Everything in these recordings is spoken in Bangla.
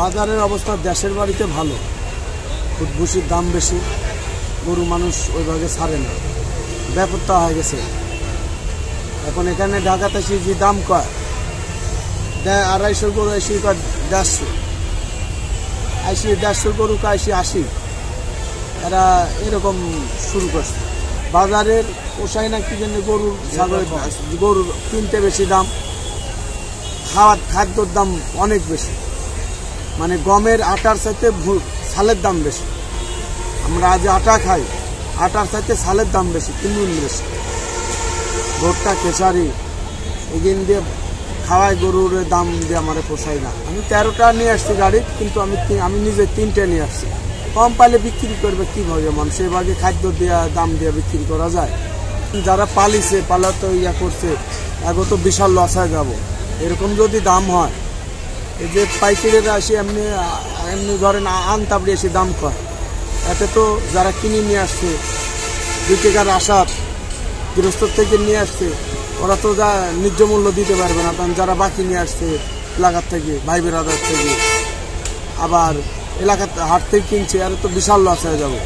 বাজারের অবস্থা দেশের বাড়িতে ভালো, ভুসির দাম বেশি, গরু মানুষ ওইভাবে ছাড়ে না, ব্যাপারটা হয়ে গেছে। এখন এখানে ঢাকাতে এসে যে দাম কয় 250 গরু এসে কয় 150 গরু কয় 80, এরা এরকম শুরু করছে। বাজারের পোষায় না কি জন্য গরুর কিনতে বেশি দাম, খাদ্যর দাম অনেক বেশি, মানে গমের আটার সাথে ছালের দাম বেশি। আমরা আজ আটা খাই, আটার সাথে ছালের দাম বেশি, 3 গুণ বেশি। ভুট্টা খেসারি এগিন দিয়ে খাওয়াই, গরুর দাম দিয়ে আমার পোষায় না। আমি 13টা নিয়ে আসছি গাড়ি, কিন্তু আমি নিজে 3টে নিয়ে আসছি। কম পাইলে বিক্রি করবে কীভাবে মানুষ? এভাবে খাদ্য দেওয়া দাম দিয়ে বিক্রি করা যায়? যারা পালিছে, পালা তো করছে, এখন তো বিশাল লস হয়ে যাব। এরকম যদি দাম হয়, এই যে পাইকারিরা আসে এমনি ধরেন আনতাবড়ি এসে দাম কয়, এতে তো যারা কিনে নিয়ে আসছে 2 টাকার আশার গৃহস্থ থেকে নিয়ে আসছে, ওরা তো যা ন্যায্য মূল্য দিতে পারবে না। কারণ যারা বাকি নিয়ে আসছে এলাকার থেকে, ভাই বেরাদার থেকে, আবার এলাকার হাট থেকে কিনছে, আর তো বিশাল লস হয়ে যাবে।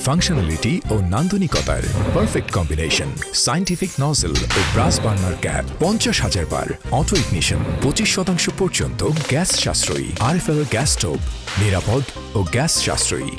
ফাংশনালিটি ও নান্দনিকতার পারফেক্ট কম্বিনেশন, সায়েন্টিফিক নজল ও ব্রাস বার্নার ক্যাপ, 50,000 বার অটো ইগনিশন, 25% পর্যন্ত গ্যাস সাশ্রয়ী, RFL গ্যাস স্টোভ, নিরাপদ ও গ্যাস সাশ্রয়ী।